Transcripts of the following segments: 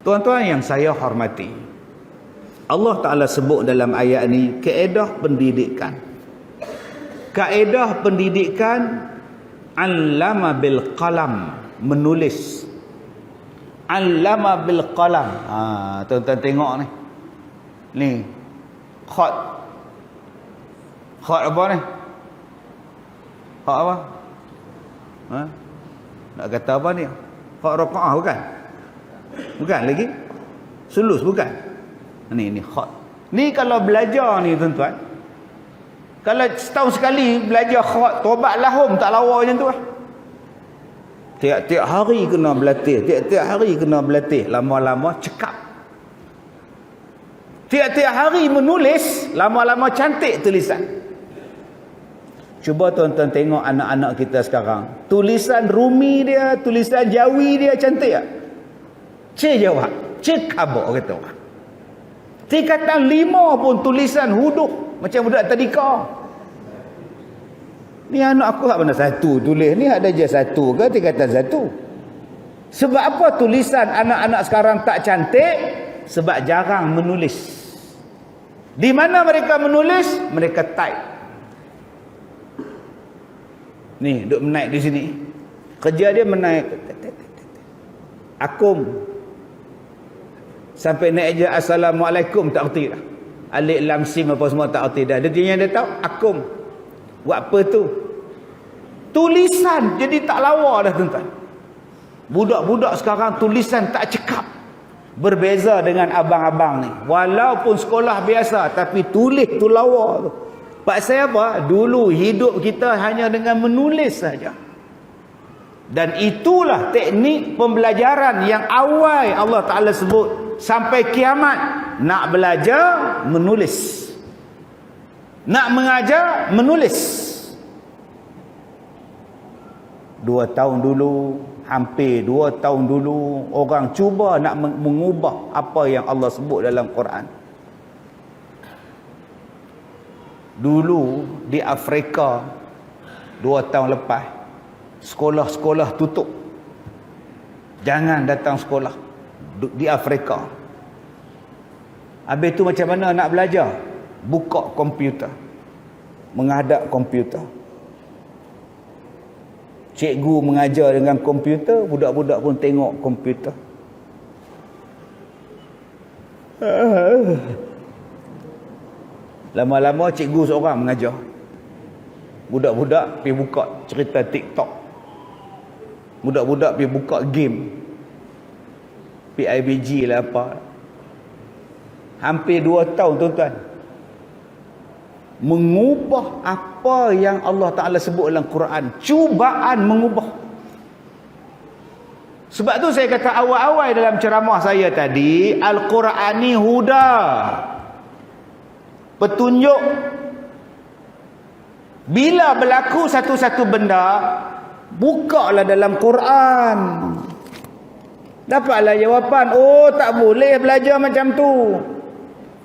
Tuan-tuan yang saya hormati, Allah Ta'ala sebut dalam ayat ni kaedah pendidikan. Kaedah pendidikan, allama bil qalam, menulis. Allama bil qalam. Tuan-tuan tengok ni. Ni khat. Khat apa ni? Khat apa? Nak kata apa ni? Khat raqa'ah bukan? Bukan lagi? Sulus bukan? Ni khat. Ni kalau belajar ni tuan-tuan, kalau setahun sekali belajar khat, tobat lahum tak lawa macam tu lah. Tiap-tiap hari kena berlatih, tiap-tiap hari kena berlatih, lama-lama cekap. Tiap-tiap hari menulis, lama-lama cantik tulisan. Cuba tuan-tuan tengok anak-anak kita sekarang, tulisan Rumi dia, tulisan Jawi dia cantik tak? Cik jawab, cik kabok kata orang. Tingkatan 5 pun tulisan huduk macam budak tadika. Ni anak aku hak mana satu tulis ni, ada je satu ke tingkatan satu. Sebab apa tulisan anak-anak sekarang tak cantik? Sebab jarang menulis. Di mana mereka menulis? Mereka type. Ni duk menaik di sini. Kerja dia menaik. Akum. Sampai naik je assalamualaikum tak erti dah. Alif lam sim apa semua tak erti dah. Dia tahu akum. Buat apa tu? Tulisan jadi tak lawa dah tuan-tuan. Budak-budak sekarang tulisan tak cekap. Berbeza dengan abang-abang ni. Walaupun sekolah biasa tapi tulis tu lawa tu. Pasal apa? Dulu hidup kita hanya dengan menulis saja. Dan itulah teknik pembelajaran yang awal Allah Ta'ala sebut. Sampai kiamat. Nak belajar, menulis. Nak mengajar, menulis. 2 tahun dulu, hampir 2 tahun dulu, orang cuba nak mengubah apa yang Allah sebut dalam Quran. Dulu di Afrika 2 tahun lepas, sekolah-sekolah tutup. Jangan datang sekolah di Afrika. Habis tu macam mana nak belajar? Buka komputer, menghadap komputer. Cikgu mengajar dengan komputer, budak-budak pun tengok komputer. Lama-lama cikgu seorang mengajar. Budak-budak pergi buka cerita TikTok. Budak-budak pergi buka game. PIBG lah apa. Hampir 2 tahun tuan-tuan. Mengubah apa yang Allah Ta'ala sebut dalam Quran. Cubaan mengubah. Sebab tu saya kata awal-awal dalam ceramah saya tadi, Al-Quran ni huda, petunjuk. Bila berlaku satu-satu benda, bukalah dalam Quran. Dapatlah jawapan. Oh, tak boleh belajar macam tu.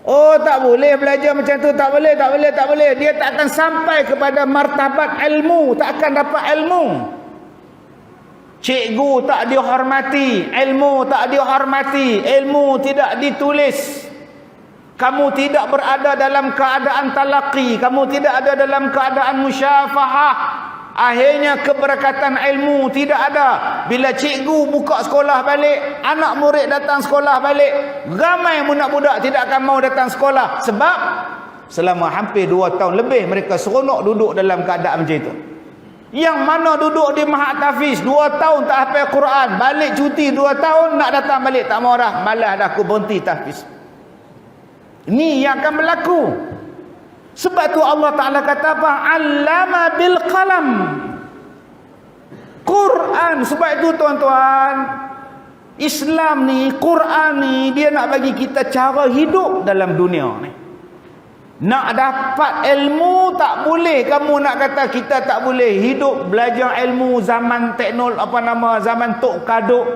Oh, tak boleh belajar macam tu. Tak boleh, tak boleh, tak boleh. Dia tak akan sampai kepada martabat ilmu. Tak akan dapat ilmu. Cikgu tak dihormati. Ilmu tak dihormati. Ilmu tidak ditulis. Kamu tidak berada dalam keadaan talaqi. Kamu tidak ada dalam keadaan musyafahah. Akhirnya keberkatan ilmu tidak ada. Bila cikgu buka sekolah balik, anak murid datang sekolah balik, ramai budak-budak tidak akan mau datang sekolah. Sebab selama hampir 2 tahun lebih mereka seronok duduk dalam keadaan macam itu. Yang mana duduk di Mahat Tafiz 2 tahun tak hafal Quran, balik cuti 2 tahun nak datang balik tak mau dah, malas dah aku berhenti tahfiz. Ini yang akan berlaku. Sebab tu Allah Ta'ala kata apa? Allama bil qalam. Quran. Sebab itu tuan-tuan, Islam ni, Quran ni, dia nak bagi kita cara hidup dalam dunia ni. Nak dapat ilmu tak boleh. Kamu nak kata kita tak boleh hidup belajar ilmu zaman zaman Tok Kaduk.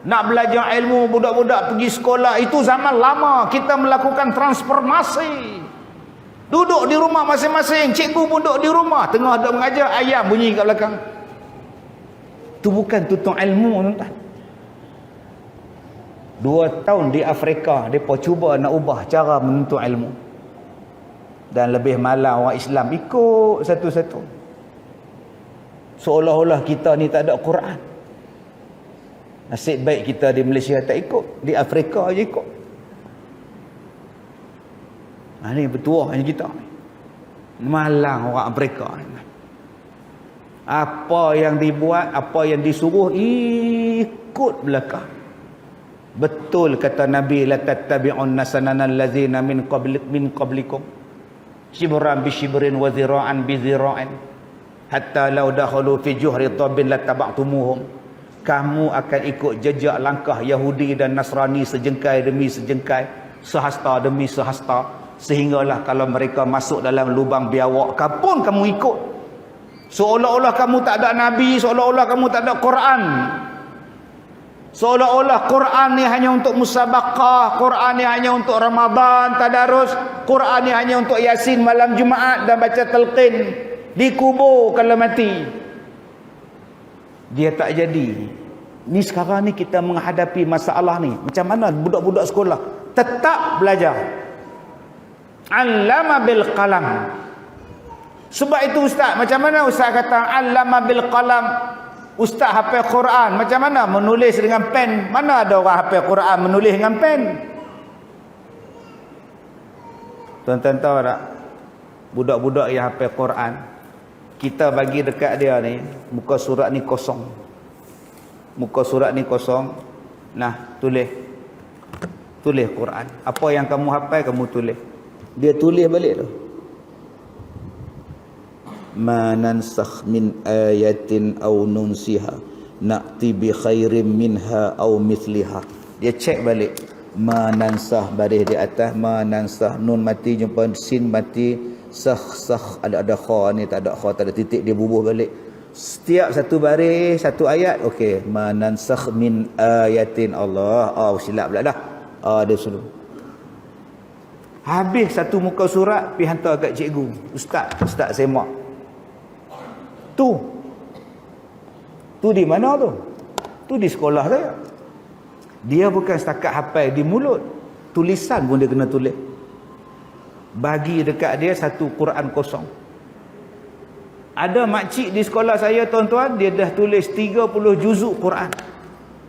Nak belajar ilmu budak-budak pergi sekolah, itu zaman lama. Kita melakukan transformasi. Duduk di rumah masing-masing. Cikgu pun duduk di rumah. Tengah duduk mengajar, ayam bunyi kat belakang. Itu bukan tuntut ilmu, tuan-tuan. 2 tahun di Afrika, mereka cuba nak ubah cara menuntut ilmu. Dan lebih malang orang Islam ikut satu-satu. Seolah-olah kita ni tak ada Quran. Nasib baik kita di Malaysia tak ikut. Di Afrika je ikut. Ini bertuahnya kita. Malang orang Afrika. Apa yang dibuat, apa yang disuruh, ikut belakang. Betul kata Nabi, la tattabi'unna sananal ladzina min qablikum shibran bi shibrin wa zira'an bi zira'in hatta law dakhalu fi juhri dhabbin lattaba'tumuhum. Kamu akan ikut jejak langkah Yahudi dan Nasrani sejengkai demi sejengkai, sehasta demi sehasta, sehinggalah kalau mereka masuk dalam lubang biawak pun kamu ikut. Seolah-olah kamu tak ada Nabi, seolah-olah kamu tak ada Quran. Seolah-olah Quran ni hanya untuk musabaqah, Quran ni hanya untuk Ramadan, tadarus, Quran ni hanya untuk Yasin malam Jumaat dan baca talqin, dikubur kalau mati. Dia tak jadi. Ni sekarang ni kita menghadapi masalah ni. Macam mana budak-budak sekolah tetap belajar. Allama bil qalam. Sebab itu ustaz, macam mana ustaz kata allama bil qalam? Ustaz hafal Quran, macam mana menulis dengan pen? Mana ada orang hafal Quran menulis dengan pen? Tuan-tuan tahu tak? Budak-budak yang hafal Quran, kita bagi dekat dia ni, muka surat ni kosong. Muka surat ni kosong. Nah, tulis. Tulis Quran. Apa yang kamu hafal, kamu tulis. Dia tulis balik tu. Ma nansakh min ayatin aw nunsiha na'ti bi khairin minha aw mithliha. Dia cek balik. Ma nansakh baris di atas, ma nansakh nun mati jumpa sin mati, sakh ada kha ni, tak ada kha, tak ada titik, dia bubuh balik. Setiap satu baris satu ayat, okey, ma nansakh min ayatin, Allah, silap pula dah. Dia suruh. Habis satu muka surat pergi hantar kat cikgu. Ustaz semak. Tu di mana tu? Tu di sekolah saya. Dia bukan setakat hafal di mulut, tulisan pun dia kena tulis. Bagi dekat dia satu Quran kosong. Ada makcik di sekolah saya tuan-tuan, dia dah tulis 30 juzuk Quran.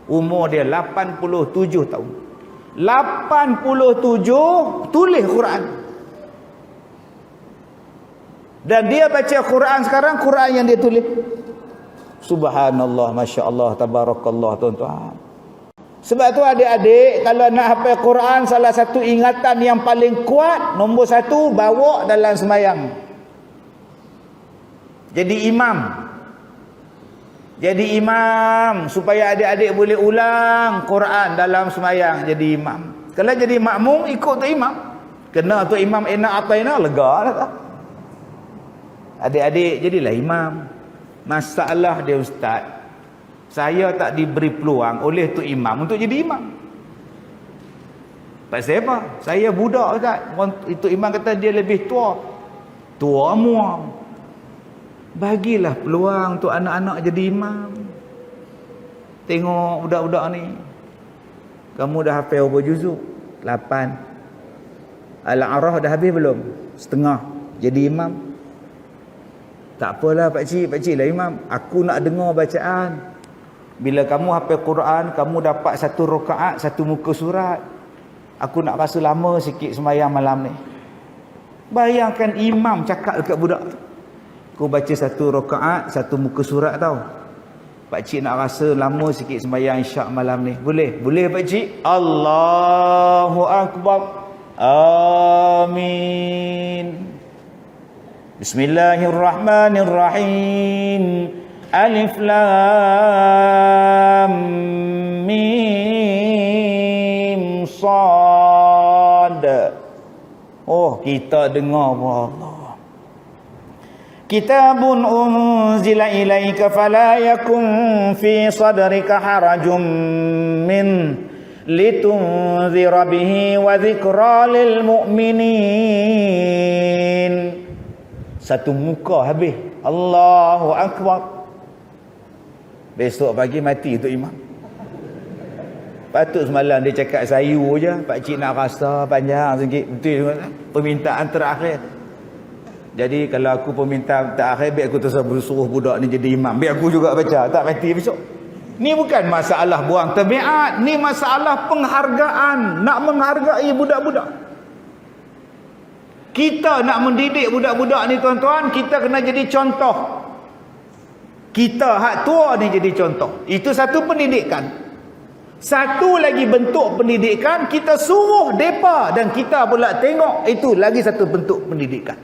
Umur dia 87 tahun. 87 tulis Quran. Dan dia baca Quran sekarang, Quran yang dia tulis. Subhanallah, Masya Allah, Tabarakallah tuan-tuan. Sebab tu adik-adik, kalau nak hafal Quran, salah satu ingatan yang paling kuat, nombor 1, bawa dalam semayang. Jadi imam. Jadi imam, supaya adik-adik boleh ulang Quran dalam semayang. Jadi imam. Kalau jadi makmum, ikut tu imam. Kena tu imam enak atau enak, lega lah tak? Adik-adik jadilah imam. Masalah dia ustaz, saya tak diberi peluang oleh tu imam untuk jadi imam. Pasal apa? Saya budak ustaz. Itu imam kata dia lebih tua. Tua muam. Bagilah peluang untuk anak-anak jadi imam. Tengok budak-budak ni. Kamu dah hafal berapa juzuk? 8. Al-A'raf dah habis belum? Setengah. Jadi imam. Tak apalah pakcik lah imam. Aku nak dengar bacaan. Bila kamu hafal Quran, kamu dapat satu rakaat, satu muka surat. Aku nak rasa lama sikit sembahyang malam ni. Bayangkan imam cakap dekat budak tu. Kau baca satu rakaat, satu muka surat tau. Pakcik nak rasa lama sikit sembahyang isyak malam ni. Boleh? Boleh pakcik? Allahu Akbar. Amin. Bismillahirrahmanirrahim. Alif Lam Mim Sad. Oh, kita dengar Allah. Kitabun unzila ilaika fala yakun fi sadrika harajun min litunzira bihi wa dhikra lil mu'minin. Satu muka habis. Allahu Akbar. Besok pagi mati tu imam. Patut semalam dia cakap sayu je, pak cik nak rasa panjang sikit. Betul permintaan terakhir. Jadi kalau aku permintaan terakhir, biar aku suruh budak ni jadi imam. Biar aku juga baca, tak mati besok. Ni bukan masalah buang tabiat, ni masalah penghargaan, nak menghargai budak-budak. Kita nak mendidik budak-budak ni tuan-tuan, kita kena jadi contoh. Kita hak tua ni jadi contoh. Itu satu pendidikan. Satu lagi bentuk pendidikan, kita suruh depa dan kita pula tengok, itu lagi satu bentuk pendidikan.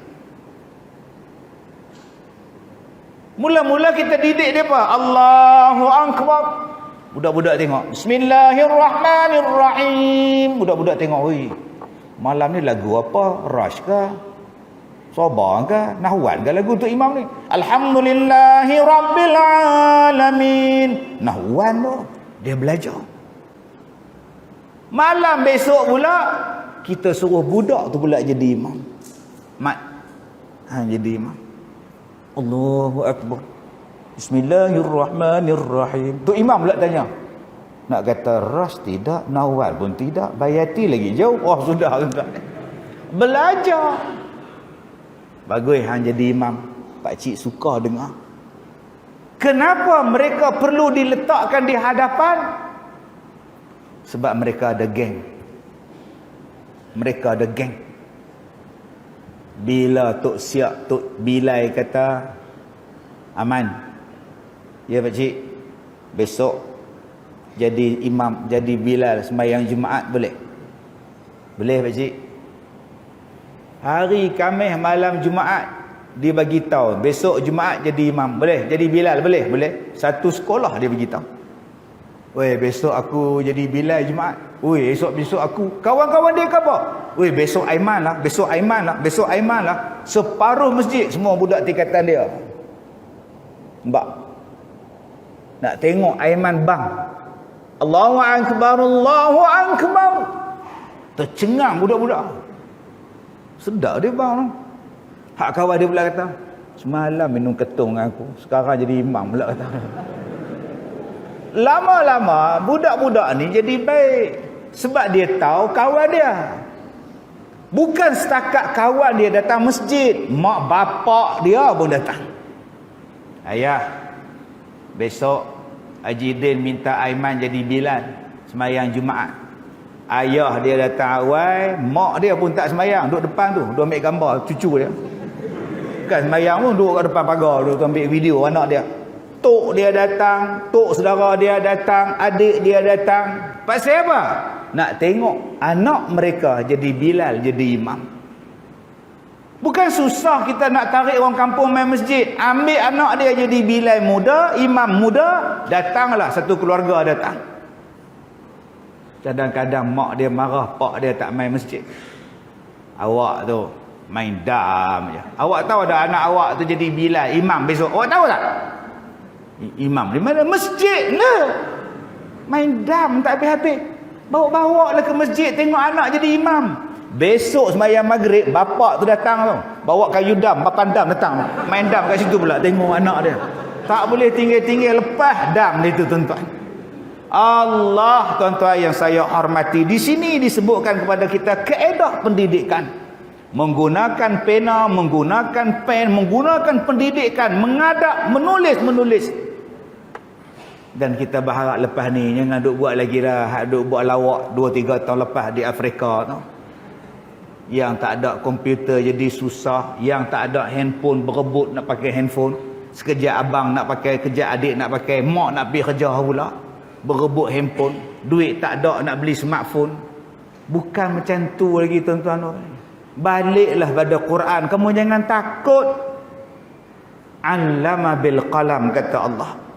Mula-mula kita didik depa, Allahu Akbar. Budak-budak tengok, Bismillahirrahmanirrahim. Budak-budak tengok, oi, malam ni lagu apa? Rush ke? Sabar ke? Nahwan ke lagu untuk imam ni? Alhamdulillahi Rabbil Alamin. Nahwan tu. Dia belajar. Malam besok pula, kita suruh budak tu pula jadi imam. Mat. Jadi imam. Allahu Akbar. Bismillahirrahmanirrahim. Tu imam pula tanya. Nak kata ras tidak, nawal pun tidak, bayati lagi jauh. Oh sudah. Belajar. Bagus hang jadi imam. Pak cik suka dengar. Kenapa mereka perlu diletakkan di hadapan? Sebab mereka ada geng. Mereka ada geng. Bila Tok Siap, Tok Bilai kata, aman, ya Pak Cik, besok jadi imam, jadi Bilal sembahyang Jumaat boleh? Boleh Pak Cik. Hari Khamis malam Jumaat dia bagi tahu, besok Jumaat jadi imam, boleh? Jadi Bilal boleh? Boleh. Satu sekolah dia bagi tahu. Weh, besok aku jadi Bilal Jumaat. Weh, besok aku. Kawan-kawan dia khabar. Weh, besok Aiman lah, besok Aiman lah, besok Aiman lah. Separuh masjid semua budak tingkatan dia. Mbak, nak tengok Aiman bang. Allahu Akbar, Allahu Akbar. Tercengang budak-budak. Sedap dia bang. Hak kawan dia pula kata, semalam minum ketung dengan aku, sekarang jadi imam pula kata. Lama-lama budak-budak ni jadi baik. Sebab dia tahu kawan dia. Bukan setakat kawan dia datang masjid, mak bapak dia pun datang. Ayah, besok Haji Din minta Aiman jadi Bilal sembahyang Jumaat. Ayah dia datang awal, mak dia pun tak sembahyang, duduk depan tu, dia ambil gambar cucu dia. Bukan sembahyang pun, duduk kat depan pagar tu, ambil video anak dia. Tok dia datang, tok saudara dia datang, adik dia datang. Pasal apa? Nak tengok anak mereka jadi Bilal, jadi imam. Bukan susah kita nak tarik orang kampung main masjid. Ambil anak dia jadi Bilal muda, imam muda, datanglah satu keluarga datang. Kadang-kadang mak dia marah, pak dia tak main masjid. Awak tu main dam je. Awak tahu ada anak awak tu jadi Bilal, imam besok. Awak tahu tak? Imam di mana? Masjid lah. Main dam tak habis-habis. Bawa-bawa lah ke masjid, tengok anak jadi imam. Besok sembahyang maghrib, bapak tu datang tu, bawa kayu dam, papan dam datang, main dam kat situ pula, tengok anak dia. Tak boleh tinggal-tinggal, lepas dam itu tuan-tuan. Allah, tuan-tuan yang saya hormati, di sini disebutkan kepada kita kaedah pendidikan. Menggunakan pena, menggunakan pen, menggunakan pendidikan, mengadap, menulis. Dan kita berharap lepas ni jangan duk buat lagi dah, duk buat lawak 2-3 tahun lepas di Afrika tu. Yang tak ada komputer jadi susah, yang tak ada handphone berebut nak pakai handphone. Sekejap abang nak pakai, kejap adik nak pakai, mak nak pergi kerja pula, berebut handphone. Duit tak ada nak beli smartphone. Bukan macam tu lagi tuan-tuan. Baliklah pada Quran. Kamu jangan takut. Allama bil qalam kata Allah.